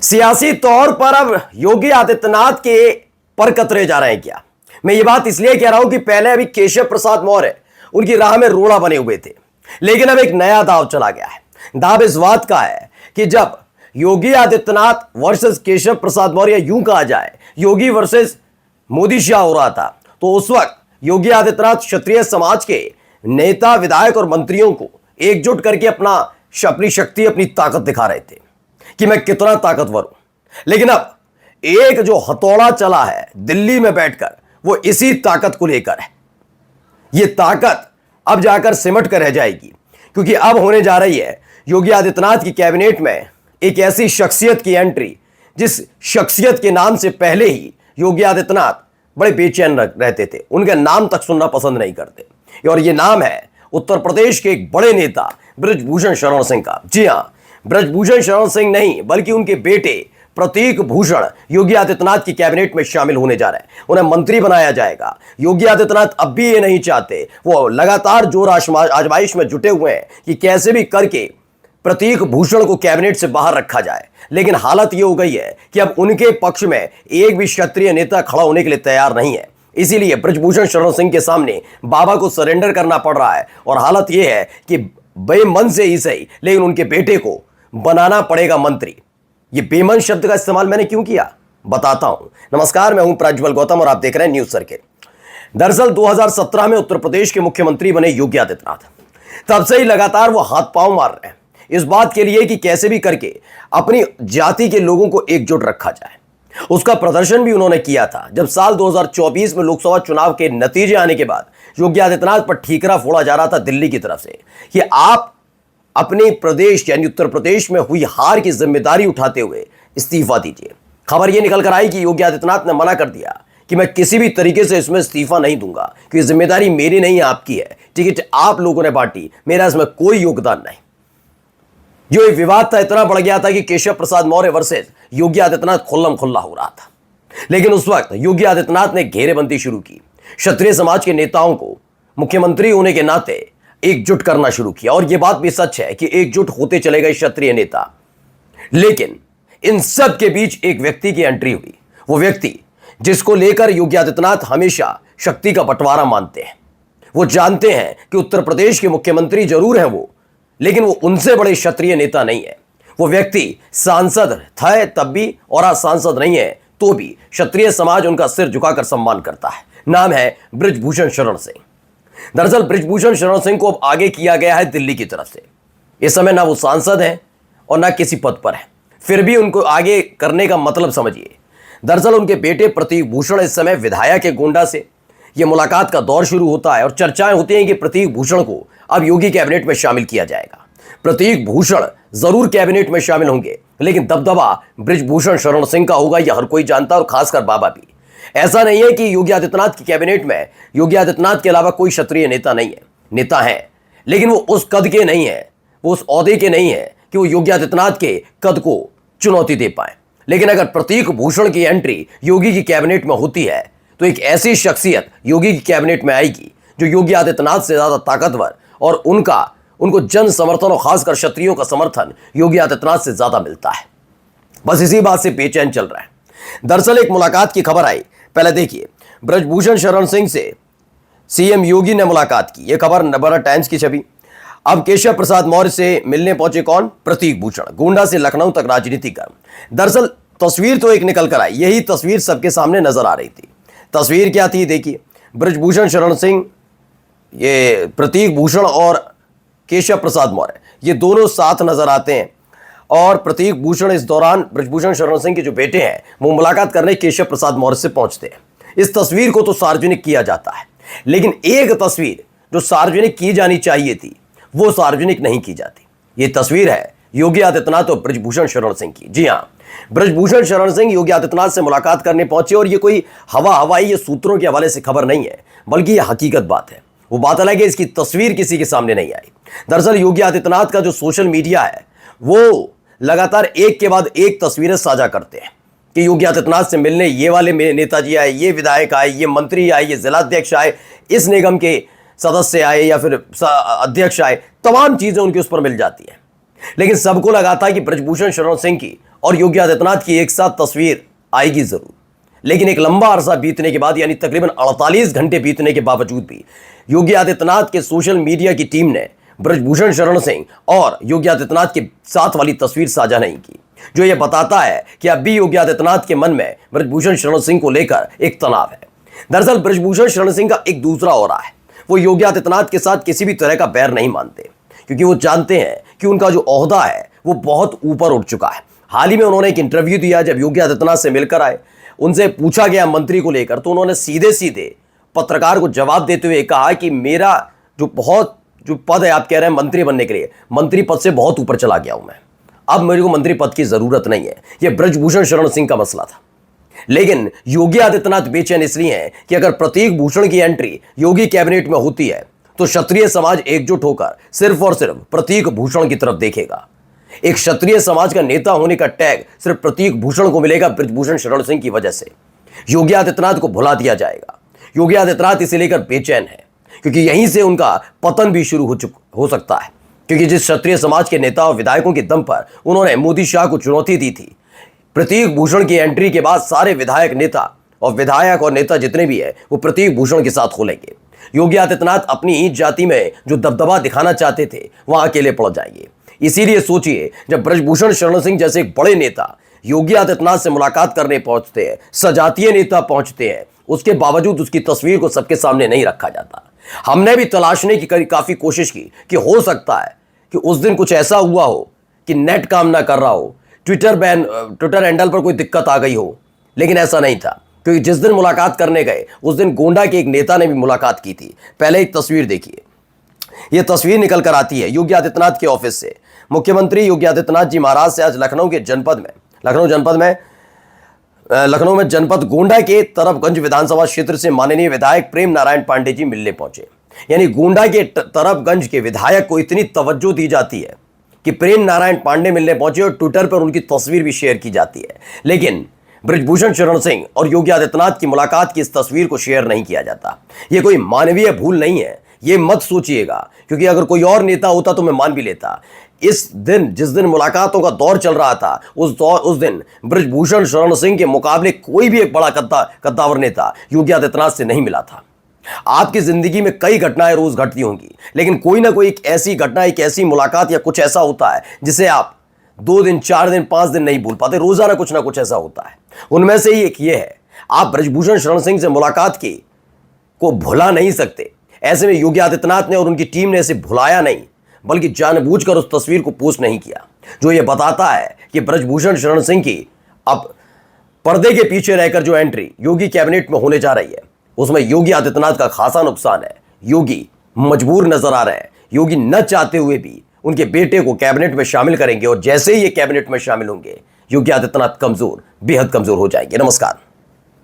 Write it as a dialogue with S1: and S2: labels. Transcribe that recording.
S1: सियासी तौर पर अब योगी आदित्यनाथ के पर कतरे जा रहे हैं क्या? मैं ये बात इसलिए कह रहा हूं कि पहले अभी केशव प्रसाद मौर्य उनकी राह में रोड़ा बने हुए थे, लेकिन अब एक नया दाव चला गया है। दाव इस बात का है कि जब योगी आदित्यनाथ वर्सेस केशव प्रसाद मौर्य, यूं कहा जाए योगी वर्सेस मोदी शाह हो रहा था, तो उस वक्त योगी आदित्यनाथ क्षत्रिय समाज के नेता, विधायक और मंत्रियों को एकजुट करके अपनी शक्ति, अपनी ताकत दिखा रहे थे कि मैं कितना ताकतवर हूं। लेकिन अब एक जो हथौड़ा चला है दिल्ली में बैठकर, वो इसी ताकत को लेकर है। ये ताकत अब जाकर सिमट कर रह जाएगी, क्योंकि अब होने जा रही है योगी आदित्यनाथ की कैबिनेट में एक ऐसी शख्सियत की एंट्री, जिस शख्सियत के नाम से पहले ही योगी आदित्यनाथ बड़े बेचैन रहते थे, उनका नाम तक सुनना पसंद नहीं करते। और ये नाम है उत्तर प्रदेश के एक बड़े नेता बृजभूषण शरण सिंह का। जी हां, बृजभूषण शरण सिंह नहीं बल्कि उनके बेटे प्रतीक भूषण योगी आदित्यनाथ की कैबिनेट में शामिल होने जा रहे हैं। उन्हें मंत्री बनाया जाएगा। योगी आदित्यनाथ अब भी ये नहीं चाहते, वो लगातार जोर आजमाइश में जुटे हुए हैं कि कैसे भी करके प्रतीक भूषण को कैबिनेट से बाहर रखा जाए। लेकिन हालत ये हो गई है कि अब उनके पक्ष में एक भी क्षत्रिय नेता खड़ा होने के लिए तैयार नहीं है। इसीलिए बृजभूषण शरण सिंह के सामने बाबा को सरेंडर करना पड़ रहा है। और हालत यह है कि बेमन से ही सही, लेकिन उनके बेटे को बनाना पड़ेगा मंत्री। ये बेमन शब्द का इस्तेमाल मैंने क्यों किया, बताता हूं। नमस्कार, मैं हूं प्रज्वल गौतम और आप देख रहे हैं न्यूज सर्किट। दरअसल 2017 में उत्तर प्रदेश के मुख्यमंत्री बने योगी आदित्यनाथ। तब से ही लगातार वो हाथ पांव मार रहे हैं इस बात के लिए कि कैसे भी करके अपनी जाति के लोगों को एकजुट रखा जाए। उसका प्रदर्शन भी उन्होंने किया था जब साल 2024 में लोकसभा चुनाव के नतीजे आने के बाद योगी आदित्यनाथ पर ठीकरा फोड़ा जा रहा था दिल्ली की तरफ से कि आप अपने प्रदेश यानी उत्तर प्रदेश में हुई हार की जिम्मेदारी उठाते हुए इस्तीफा दीजिए। खबर यह निकल कर आई कि योगी आदित्यनाथ ने मना कर दिया कि मैं किसी भी तरीके से इसमें इस्तीफा नहीं दूंगा, क्योंकि जिम्मेदारी मेरी नहीं है, आपकी है। टिकट आप लोगों ने बांटी, मेरा इसमें कोई योगदान नहीं। जो एक विवाद था इतना बढ़ गया था कि केशव प्रसाद मौर्य वर्सेस योगी आदित्यनाथ खुल्लम खुल्ला हो रहा था। लेकिन उस वक्त योगी आदित्यनाथ ने घेरेबंदी शुरू की, क्षत्रिय समाज के नेताओं को मुख्यमंत्री होने के नाते एकजुट करना शुरू किया। और यह बात भी सच है कि एकजुट होते चले गए क्षत्रिय नेता। लेकिन इन सब के बीच एक व्यक्ति की एंट्री हुई, वो व्यक्ति जिसको लेकर योगी आदित्यनाथ हमेशा शक्ति का बंटवारा मानते हैं। वो जानते हैं कि उत्तर प्रदेश के मुख्यमंत्री जरूर हैं वो, लेकिन वो उनसे बड़े क्षत्रिय नेता नहीं है। वो व्यक्ति सांसद था तब भी, और आज सांसद नहीं है तो भी क्षत्रिय समाज उनका सिर झुकाकर सम्मान करता है। नाम है बृजभूषण शरण सिंह। दरअसल बृजभूषण शरण सिंह को अब आगे किया गया है दिल्ली की तरफ से। इस समय ना वो सांसद हैं और ना किसी पद पर है, फिर भी उनको आगे करने का मतलब समझिए। दरअसल उनके बेटे प्रतीक भूषण इस समय विधायक के गोंडा से यह मुलाकात का दौर शुरू होता है और चर्चाएं होती हैं कि प्रतीक भूषण को अब योगी कैबिनेट में शामिल किया जाएगा। प्रतीक भूषण जरूर कैबिनेट में शामिल होंगे, लेकिन दबदबा बृजभूषण शरण सिंह का होगा, यह हर कोई जानता है, और खासकर बाबा भी। ऐसा नहीं है कि योगी आदित्यनाथ की कैबिनेट में योगी आदित्यनाथ के अलावा कोई क्षत्रिय नेता नहीं है। नेता है, लेकिन वो उस कद के नहीं है, वो उस ओहदे के नहीं है कि वो योगी आदित्यनाथ के कद को चुनौती दे पाए। लेकिन अगर प्रतीक भूषण की एंट्री योगी की कैबिनेट में होती है तो एक ऐसी शख्सियत योगी की कैबिनेट में आएगी जो योगी आदित्यनाथ से ज्यादा ताकतवर, और उनको जन समर्थन और खासकर क्षत्रियों का समर्थन योगी आदित्यनाथ से ज्यादा मिलता है। बस इसी बात से बेचैन चल रहा है। दरअसल एक मुलाकात की खबर आई, पहले देखिए। बृजभूषण शरण सिंह से सीएम योगी ने मुलाकात की, यह खबर नवभारत टाइम्स की छवि। अब केशव प्रसाद मौर्य से मिलने पहुंचे कौन? प्रतीक भूषण। गोंडा से लखनऊ तक राजनीति कर। दरअसल तस्वीर तो एक निकल कर आई, यही तस्वीर सबके सामने नजर आ रही थी। तस्वीर क्या थी देखिए। बृजभूषण शरण सिंह, ये प्रतीक भूषण और केशव प्रसाद मौर्य, ये दोनों साथ नजर आते हैं। और प्रतीक भूषण इस दौरान बृजभूषण शरण सिंह के जो बेटे हैं वो मुलाकात करने केशव प्रसाद मौर्य से पहुंचते हैं। इस तस्वीर को तो सार्वजनिक किया जाता है, लेकिन एक तस्वीर जो सार्वजनिक की जानी चाहिए थी वो सार्वजनिक नहीं की जाती। ये तस्वीर है योगी आदित्यनाथ और बृजभूषण शरण सिंह की। जी हाँ, बृजभूषण शरण सिंह योगी आदित्यनाथ से मुलाकात करने पहुंचे, और ये कोई हवाई ये सूत्रों के हवाले से खबर नहीं है, बल्कि ये हकीकत बात है। वो बात अलग है, इसकी तस्वीर किसी के सामने नहीं आई। दरअसल योगी आदित्यनाथ का जो सोशल मीडिया है वो लगातार एक के बाद एक तस्वीरें साझा करते हैं कि योगी आदित्यनाथ से मिलने ये वाले नेताजी आए, ये विधायक आए, ये मंत्री आए, ये जिलाध्यक्ष आए, इस निगम के सदस्य आए या फिर अध्यक्ष आए, तमाम चीजें उनके उस पर मिल जाती हैं। लेकिन सबको लगा था कि ब्रजभूषण शरण सिंह की और योगी आदित्यनाथ की एक साथ तस्वीर आएगी जरूर। लेकिन एक लंबा अरसा बीतने के बाद, यानी तकरीबन 48 घंटे बीतने के बावजूद भी योगी आदित्यनाथ के सोशल मीडिया की टीम ने ब्रजभूषण शरण सिंह और योगी आदित्यनाथ के साथ वाली तस्वीर साझा नहीं की, जो यह बताता है कि अब भी योगी आदित्यनाथ के मन में ब्रजभूषण शरण सिंह को लेकर एक तनाव है। दरअसल ब्रजभूषण शरण सिंह का एक दूसरा ओरा है। वो योगी आदित्यनाथ के साथ किसी भी तरह का बैर नहीं मानते, क्योंकि वो जानते हैं कि उनका जो ओहदा है वो बहुत ऊपर उठ चुका है। हाल ही में उन्होंने एक इंटरव्यू दिया, जब योगी आदित्यनाथ से मिलकर आए, उनसे पूछा गया मंत्री को लेकर, तो उन्होंने सीधे सीधे पत्रकार को जवाब देते हुए कहा कि मेरा जो पद है, आप कह रहे हैं मंत्री बनने के लिए, मंत्री पद से बहुत ऊपर चला गया हूं मैं, अब मेरे को मंत्री पद की जरूरत नहीं है। यह ब्रजभूषण शरण सिंह का मसला था। लेकिन योगी आदित्यनाथ बेचैन इसलिए हैं कि अगर प्रतीक भूषण की एंट्री योगी कैबिनेट में होती है तो क्षत्रिय समाज एकजुट होकर सिर्फ और सिर्फ प्रतीक भूषण की तरफ देखेगा। एक क्षत्रिय समाज का नेता होने का टैग सिर्फ प्रतीक भूषण को मिलेगा ब्रजभूषण शरण सिंह की वजह से। योगी आदित्यनाथ को भुला दिया जाएगा। योगी आदित्यनाथ इसे लेकर बेचैन है, क्योंकि यहीं से उनका पतन भी शुरू हो सकता है। क्योंकि जिस क्षत्रिय समाज के नेता और विधायकों के दम पर उन्होंने मोदी शाह को चुनौती दी थी, प्रतीक भूषण की एंट्री के बाद सारे विधायक और नेता जितने भी है वो प्रतीक भूषण के साथ खोलेंगे। योगी आदित्यनाथ अपनी ही जाति में जो दबदबा दिखाना चाहते थे वहां अकेले पड़ जाएंगे। इसीलिए सोचिए, जब ब्रजभूषण शरण सिंह जैसे एक बड़े नेता योगी आदित्यनाथ से मुलाकात करने पहुंचते हैं, सजातीय नेता पहुंचते हैं, उसके बावजूद उसकी तस्वीर को सबके सामने नहीं रखा जाता। हमने भी तलाशने की काफी कोशिश की कि हो सकता है कि उस दिन कुछ ऐसा हुआ हो कि नेट काम ना कर रहा हो, ट्विटर हैंडल पर कोई दिक्कत आ गई हो, लेकिन ऐसा नहीं था। क्योंकि जिस दिन मुलाकात करने गए उस दिन गोंडा के एक नेता ने भी मुलाकात की थी। पहले एक तस्वीर देखिए, यह तस्वीर निकल कर आती है योगी आदित्यनाथ के ऑफिस से। मुख्यमंत्री योगी आदित्यनाथ जी महाराज से आज लखनऊ में जनपद गोंडा के तरफगंज विधानसभा क्षेत्र से माननीय विधायक प्रेम नारायण पांडे जी मिलने पहुंचे। यानी गोंडा के तरफगंज के विधायक को इतनी तवज्जो दी जाती है कि प्रेम नारायण पांडे मिलने पहुंचे और ट्विटर पर उनकी तस्वीर भी शेयर की जाती है। लेकिन ब्रजभूषण शरण सिंह और योगी आदित्यनाथ की मुलाकात की इस तस्वीर को शेयर नहीं किया जाता। यह कोई मानवीय भूल नहीं है, ये मत सोचिएगा, क्योंकि अगर कोई और नेता होता तो मैं मान भी लेता। जिस दिन मुलाकातों का दौर चल रहा था, उस दिन ब्रजभूषण शरण सिंह के मुकाबले कोई भी एक बड़ा कद्दावर नेता योगी आदित्यनाथ से नहीं मिला था। आपकी जिंदगी में कई घटनाएं रोज घटती होंगी, लेकिन कोई ना कोई एक ऐसी घटना, एक ऐसी मुलाकात या कुछ ऐसा होता है जिसे आप 2 दिन, 4 दिन, 5 दिन नहीं भूल पाते। रोजाना कुछ ना कुछ ऐसा होता है। उनमें से ही एक ये है, आप ब्रजभूषण शरण सिंह से मुलाकात की को भुला नहीं सकते। ऐसे में योगी आदित्यनाथ ने और उनकी टीम ने इसे भुलाया नहीं, बल्कि जानबूझकर उस तस्वीर को पोस्ट नहीं किया, जो यह बताता है कि ब्रजभूषण शरण सिंह की अब पर्दे के पीछे रहकर जो एंट्री योगी कैबिनेट में होने जा रही है, उसमें योगी आदित्यनाथ का खासा नुकसान है। योगी मजबूर नजर आ रहे हैं। योगी न चाहते हुए भी उनके बेटे को कैबिनेट में शामिल करेंगे, और जैसे ही ये कैबिनेट में शामिल होंगे योगी आदित्यनाथ कमजोर, बेहद कमजोर हो जाएंगे। नमस्कार।